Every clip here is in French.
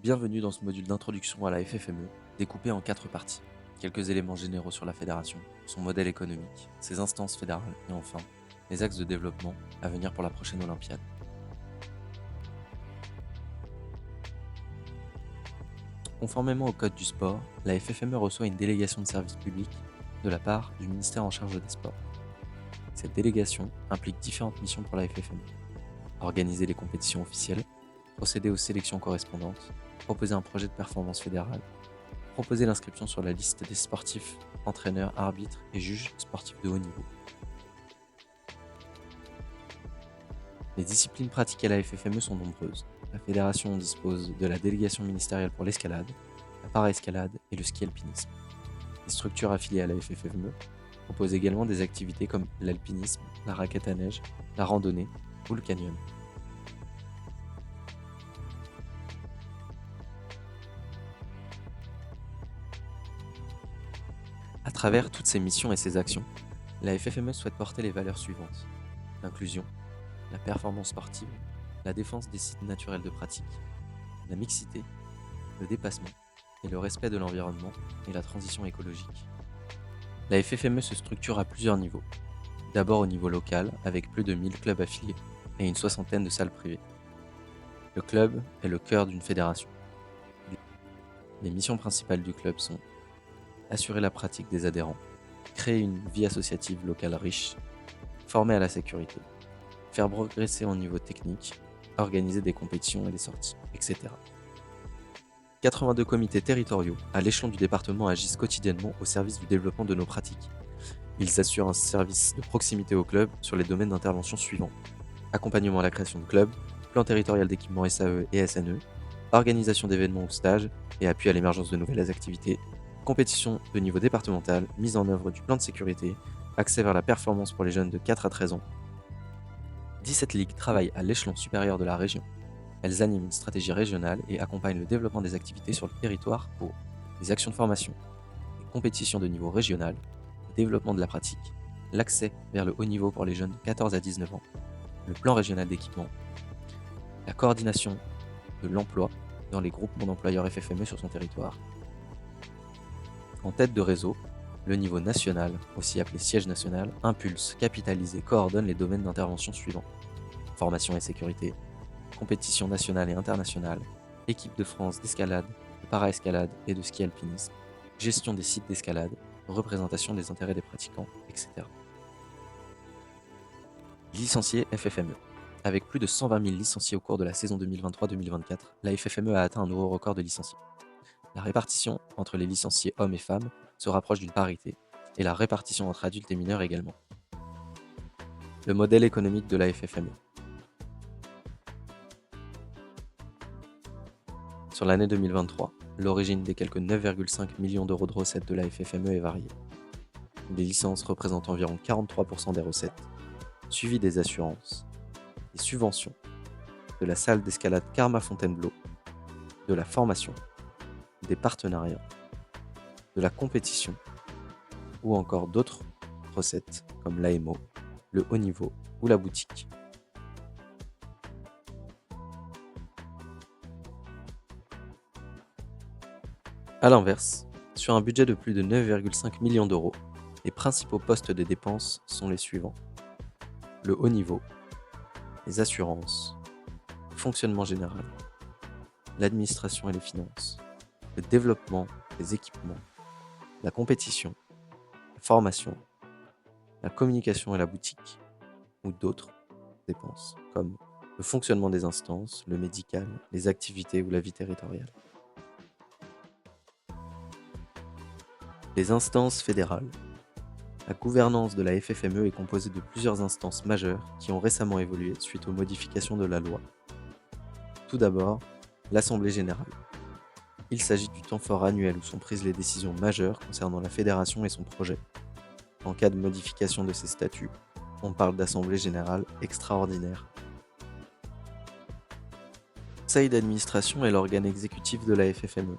Bienvenue dans ce module d'introduction à la FFME, découpé en 4 parties. Quelques éléments généraux sur la fédération, son modèle économique, ses instances fédérales et enfin, les axes de développement à venir pour la prochaine Olympiade. Conformément au Code du sport, la FFME reçoit une délégation de service public de la part du ministère en charge des sports. Cette délégation implique différentes missions pour la FFME. Organiser les compétitions officielles, procéder aux sélections correspondantes, proposer un projet de performance fédérale, proposer l'inscription sur la liste des sportifs, entraîneurs, arbitres et juges sportifs de haut niveau. Les disciplines pratiquées à la FFME sont nombreuses. La fédération dispose de la délégation ministérielle pour l'escalade, la para-escalade et le ski alpinisme. Les structures affiliées à la FFME proposent également des activités comme l'alpinisme, la raquette à neige, la randonnée ou le canyon. À travers toutes ces missions et ces actions, la FFME souhaite porter les valeurs suivantes: l'inclusion, la performance sportive, la défense des sites naturels de pratique, la mixité, le dépassement et le respect de l'environnement et la transition écologique. La FFME se structure à plusieurs niveaux. D'abord au niveau local, avec plus de 1000 clubs affiliés et une soixantaine de salles privées. Le club est le cœur d'une fédération. Les missions principales du club sont assurer la pratique des adhérents, créer une vie associative locale riche, former à la sécurité, faire progresser en niveau technique, organiser des compétitions et des sorties, etc. 82 comités territoriaux à l'échelon du département agissent quotidiennement au service du développement de nos pratiques. Ils assurent un service de proximité au club sur les domaines d'intervention suivants: accompagnement à la création de clubs, plan territorial d'équipement SAE et SNE, organisation d'événements ou stages et appui à l'émergence de nouvelles activités, compétition de niveau départemental, mise en œuvre du plan de sécurité, accès vers la performance pour les jeunes de 4 à 13 ans. 17 ligues travaillent à l'échelon supérieur de la région. Elles animent une stratégie régionale et accompagnent le développement des activités sur le territoire pour les actions de formation, les compétitions de niveau régional, le développement de la pratique, l'accès vers le haut niveau pour les jeunes de 14 à 19 ans, le plan régional d'équipement, la coordination de l'emploi dans les groupements d'employeurs FFME sur son territoire. En tête de réseau, le niveau national, aussi appelé siège national, impulse, capitalise et coordonne les domaines d'intervention suivants: formation et sécurité, compétition nationale et internationale, équipe de France d'escalade, de para-escalade et de ski alpinisme, gestion des sites d'escalade, représentation des intérêts des pratiquants, etc. Licenciés FFME. Avec plus de 120 000 licenciés au cours de la saison 2023-2024, la FFME a atteint un nouveau record de licenciés. La répartition entre les licenciés hommes et femmes se rapproche d'une parité, et la répartition entre adultes et mineurs également. Le modèle économique de la FFME. Sur l'année 2023, l'origine des quelques 9,5 millions d'euros de recettes de la FFME est variée. Les licences représentent environ 43% des recettes, suivies des assurances, des subventions, de la salle d'escalade Karma Fontainebleau, de la formation, des partenariats, de la compétition ou encore d'autres recettes comme l'AMO, le haut niveau ou la boutique. A l'inverse, sur un budget de plus de 9,5 millions d'euros, les principaux postes de dépenses sont les suivants: le haut niveau, les assurances, le fonctionnement général, l'administration et les finances, le développement des équipements, la compétition, la formation, la communication et la boutique, ou d'autres dépenses, comme le fonctionnement des instances, le médical, les activités ou la vie territoriale. Les instances fédérales. La gouvernance de la FFME est composée de plusieurs instances majeures qui ont récemment évolué suite aux modifications de la loi. Tout d'abord, l'Assemblée générale. Il s'agit du temps fort annuel où sont prises les décisions majeures concernant la fédération et son projet. En cas de modification de ses statuts, on parle d'Assemblée générale extraordinaire. Le Conseil d'administration est l'organe exécutif de la FFME.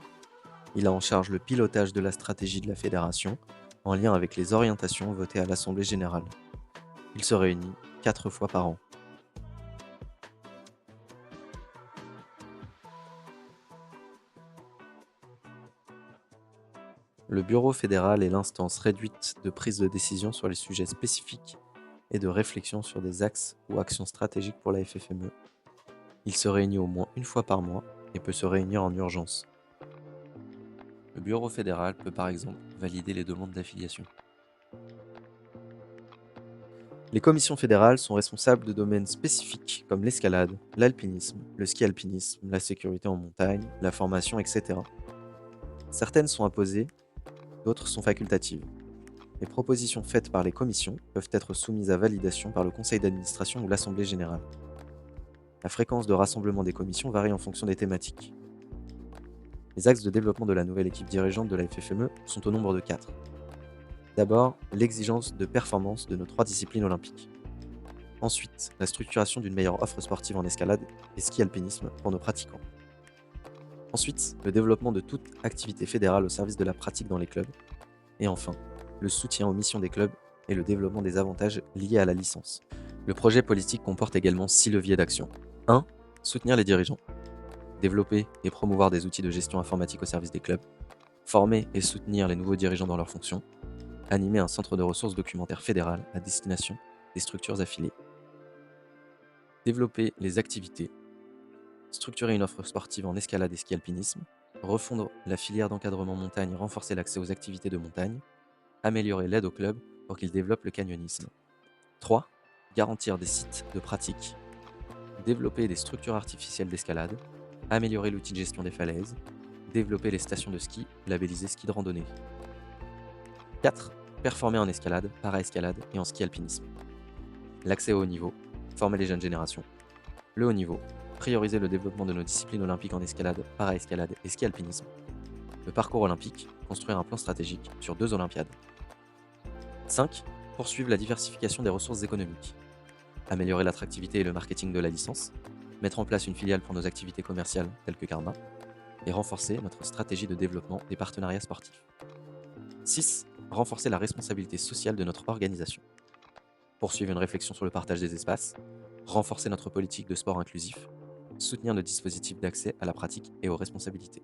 Il a en charge le pilotage de la stratégie de la fédération, en lien avec les orientations votées à l'Assemblée générale. Il se réunit 4 fois par an. Le Bureau fédéral est l'instance réduite de prise de décision sur les sujets spécifiques et de réflexion sur des axes ou actions stratégiques pour la FFME. Il se réunit au moins une fois par mois et peut se réunir en urgence. Le Bureau fédéral peut par exemple valider les demandes d'affiliation. Les commissions fédérales sont responsables de domaines spécifiques comme l'escalade, l'alpinisme, le ski alpinisme, la sécurité en montagne, la formation, etc. Certaines sont imposées, d'autres sont facultatives. Les propositions faites par les commissions peuvent être soumises à validation par le conseil d'administration ou l'assemblée générale. La fréquence de rassemblement des commissions varie en fonction des thématiques. Les axes de développement de la nouvelle équipe dirigeante de la FFME sont au nombre de 4. D'abord, l'exigence de performance de nos 3 disciplines olympiques. Ensuite, la structuration d'une meilleure offre sportive en escalade et ski alpinisme pour nos pratiquants. Ensuite, le développement de toute activité fédérale au service de la pratique dans les clubs. Et enfin, le soutien aux missions des clubs et le développement des avantages liés à la licence. Le projet politique comporte également 6 leviers d'action. 1. Soutenir les dirigeants. Développer et promouvoir des outils de gestion informatique au service des clubs. Former et soutenir les nouveaux dirigeants dans leurs fonctions. Animer un centre de ressources documentaires fédéral à destination des structures affiliées. Développer les activités. Structurer une offre sportive en escalade et ski alpinisme. Refondre la filière d'encadrement montagne et renforcer l'accès aux activités de montagne. Améliorer l'aide aux clubs pour qu'ils développent le canyonisme. 3. Garantir des sites de pratique. Développer des structures artificielles d'escalade. Améliorer l'outil de gestion des falaises. Développer les stations de ski labellisées ski de randonnée. 4. Performer en escalade, para-escalade et en ski alpinisme. L'accès au haut niveau, former les jeunes générations. Le haut niveau, prioriser le développement de nos disciplines olympiques en escalade, para-escalade et ski alpinisme. Le parcours olympique, construire un plan stratégique sur 2 Olympiades. 5. Poursuivre la diversification des ressources économiques. Améliorer l'attractivité et le marketing de la licence. Mettre en place une filiale pour nos activités commerciales telles que Karma. Et renforcer notre stratégie de développement des partenariats sportifs. 6. Renforcer la responsabilité sociale de notre organisation. Poursuivre une réflexion sur le partage des espaces. Renforcer notre politique de sport inclusif. Soutenir nos dispositifs d'accès à la pratique et aux responsabilités.